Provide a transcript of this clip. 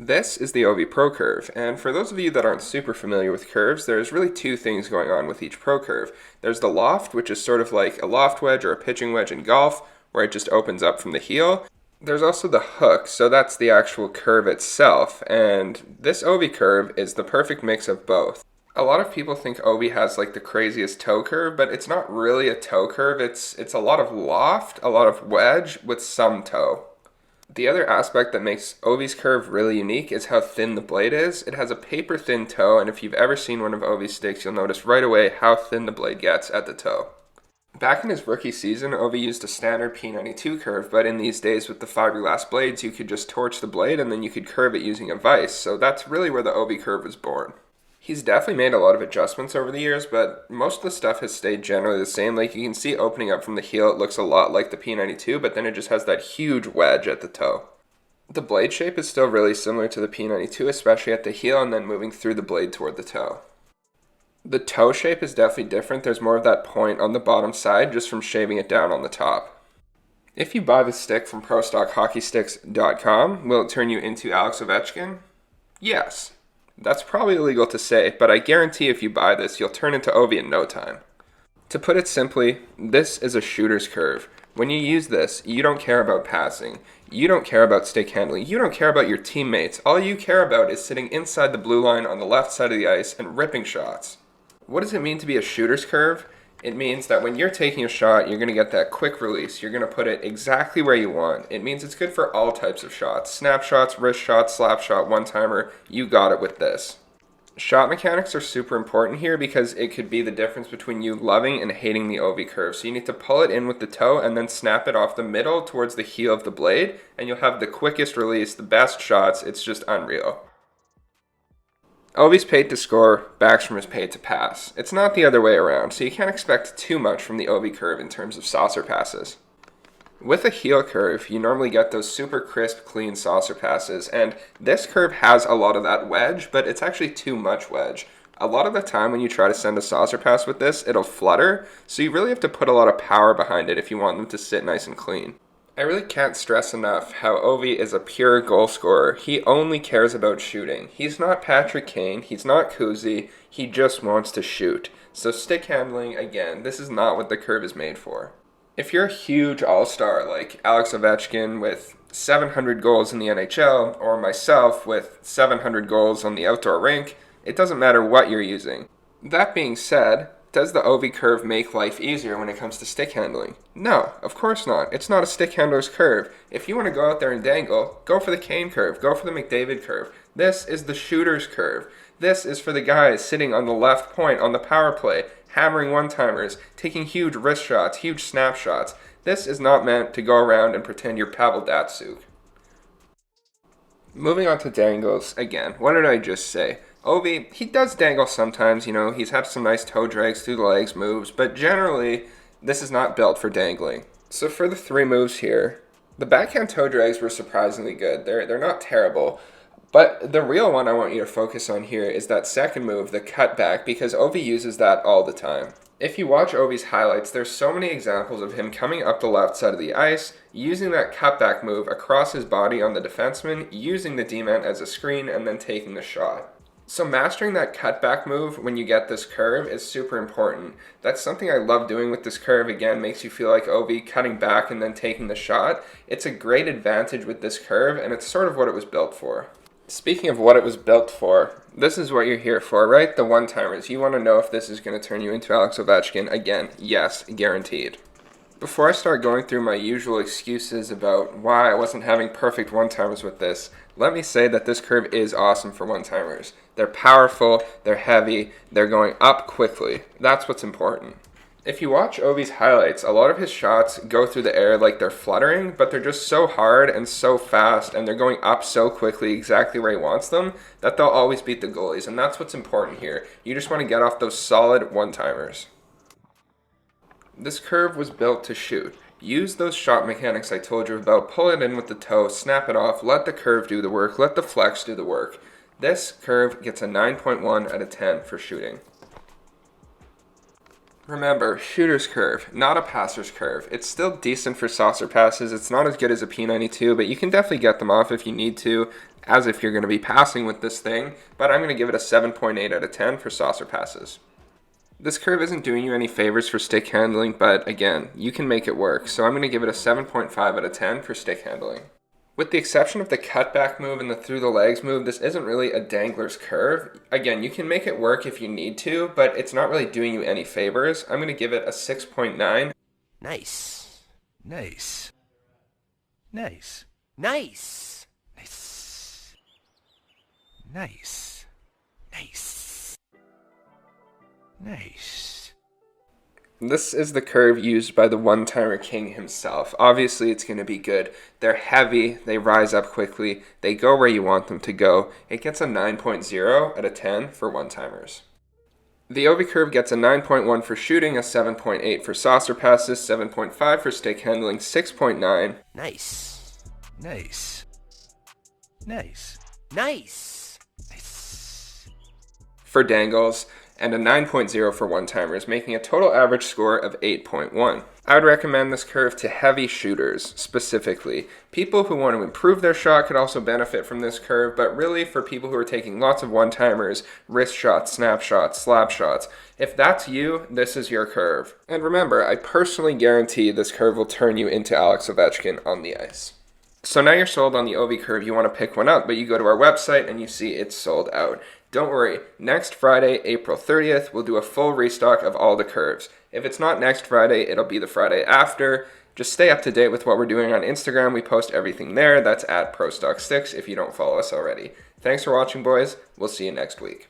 This is the OV Pro Curve, and for those of you that aren't super familiar with curves, there's really two things going on with each Pro Curve. There's the loft, which is sort of like a loft wedge or a pitching wedge in golf, where it just opens up from the heel. There's also the hook, so that's the actual curve itself, and this OV curve is the perfect mix of both. A lot of people think OV has like the craziest toe curve, but it's not really a toe curve. It's a lot of loft, a lot of wedge with some toe. The other aspect that makes Ovi's curve really unique is how thin the blade is. It has a paper thin toe, and if you've ever seen one of Ovi's sticks, you'll notice right away how thin the blade gets at the toe. Back in his rookie season, Ovi used a standard P92 curve, but in these days with the fiberglass blades, you could just torch the blade and then you could curve it using a vise, so that's really where the Ovi curve was born. He's definitely made a lot of adjustments over the years, but most of the stuff has stayed generally the same. Like you can see opening up from the heel, it looks a lot like the P92, but then it just has that huge wedge at the toe. The blade shape is still really similar to the P92, especially at the heel and then moving through the blade toward the toe. The toe shape is definitely different. There's more of that point on the bottom side just from shaving it down on the top. If you buy the stick from ProStockHockeySticks.com, will it turn you into Alex Ovechkin? Yes. That's probably illegal to say, but I guarantee if you buy this, you'll turn into Ovi in no time. To put it simply, this is a shooter's curve. When you use this, you don't care about passing. You don't care about stick handling. You don't care about your teammates. All you care about is sitting inside the blue line on the left side of the ice and ripping shots. What does it mean to be a shooter's curve? It means that when you're taking a shot, you're going to get that quick release. You're going to put it exactly where you want. It means it's good for all types of shots. Snap shots, wrist shots, slap shot, one-timer. You got it with this. Shot mechanics are super important here because it could be the difference between you loving and hating the OV curve. So you need to pull it in with the toe and then snap it off the middle towards the heel of the blade, and you'll have the quickest release, the best shots. It's just unreal. Ovi's paid to score, Backstrom is paid to pass. It's not the other way around, so you can't expect too much from the OV curve in terms of saucer passes. With a heel curve, you normally get those super crisp, clean saucer passes, and this curve has a lot of that wedge, but it's actually too much wedge. A lot of the time when you try to send a saucer pass with this, it'll flutter, so you really have to put a lot of power behind it if you want them to sit nice and clean. I really can't stress enough how Ovi is a pure goal scorer. He only cares about shooting. He's not Patrick Kane, he's not Kuzi, he just wants to shoot. So stick handling, again, this is not what the curve is made for. If you're a huge all-star like Alex Ovechkin with 700 goals in the NHL, or myself with 700 goals on the outdoor rink, it doesn't matter what you're using. That being said, does the OV curve make life easier when it comes to stick handling? No, of course not. It's not a stick handler's curve. If you want to go out there and dangle, go for the Kane curve, go for the McDavid curve. This is the shooter's curve. This is for the guys sitting on the left point on the power play, hammering one-timers, taking huge wrist shots, huge snap shots. This is not meant to go around and pretend you're Pavel Datsyuk. Moving on to dangles, again, what did I just say? Ovi, he does dangle sometimes, he's had some nice toe drags through the legs moves, but generally, this is not built for dangling. So for the three moves here, the backhand toe drags were surprisingly good. They're not terrible, but the real one I want you to focus on here is that second move, the cutback, because Ovi uses that all the time. If you watch Ovi's highlights, there's so many examples of him coming up the left side of the ice, using that cutback move across his body on the defenseman, using the D-man as a screen, and then taking the shot. So mastering that cutback move when you get this curve is super important. That's something I love doing with this curve. Again, makes you feel like Ovi cutting back and then taking the shot. It's a great advantage with this curve, and it's sort of what it was built for. Speaking of what it was built for, this is what you're here for, right? The one-timers. You want to know if this is going to turn you into Alex Ovechkin. Again, yes, guaranteed. Before I start going through my usual excuses about why I wasn't having perfect one-timers with this, let me say that this curve is awesome for one-timers. They're powerful, they're heavy, they're going up quickly. That's what's important. If you watch Ovi's highlights, a lot of his shots go through the air like they're fluttering, but they're just so hard and so fast, and they're going up so quickly exactly where he wants them, that they'll always beat the goalies, and that's what's important here. You just want to get off those solid one-timers. This curve was built to shoot. Use those shot mechanics I told you about. Pull it in with the toe, snap it off, let the curve do the work, let the flex do the work. This curve gets a 9.1 out of 10 for shooting. Remember, shooter's curve, not a passer's curve. It's still decent for saucer passes. It's not as good as a P92, but you can definitely get them off if you need to, as if you're going to be passing with this thing. But I'm going to give it a 7.8 out of 10 for saucer passes. This curve isn't doing you any favors for stick handling, but again, you can make it work. So I'm going to give it a 7.5 out of 10 for stick handling. With the exception of the cutback move and the through the legs move, this isn't really a dangler's curve. Again, you can make it work if you need to, but it's not really doing you any favors. I'm going to give it a 6.9. Nice. Nice. Nice. Nice. Nice. Nice. Nice. Nice. This is the curve used by the one-timer king himself. Obviously, it's going to be good. They're heavy, they rise up quickly, they go where you want them to go. It gets a 9.0 out of 10 for one-timers. The Ovi curve gets a 9.1 for shooting, a 7.8 for saucer passes, 7.5 for stick handling, 6.9. Nice. Nice. Nice. Nice. Nice. For dangles, and a 9.0 for one-timers, making a total average score of 8.1. I would recommend this curve to heavy shooters, specifically. People who want to improve their shot could also benefit from this curve, but really for people who are taking lots of one-timers, wrist shots, snap shots, slap shots, if that's you, this is your curve. And remember, I personally guarantee this curve will turn you into Alex Ovechkin on the ice. So now you're sold on the Ovi curve, you want to pick one up, but you go to our website and you see it's sold out. Don't worry, next Friday, April 30th, we'll do a full restock of all the curves. If it's not next Friday, it'll be the Friday after. Just stay up to date with what we're doing on Instagram. We post everything there. That's at ProStock6 if you don't follow us already. Thanks for watching, boys. We'll see you next week.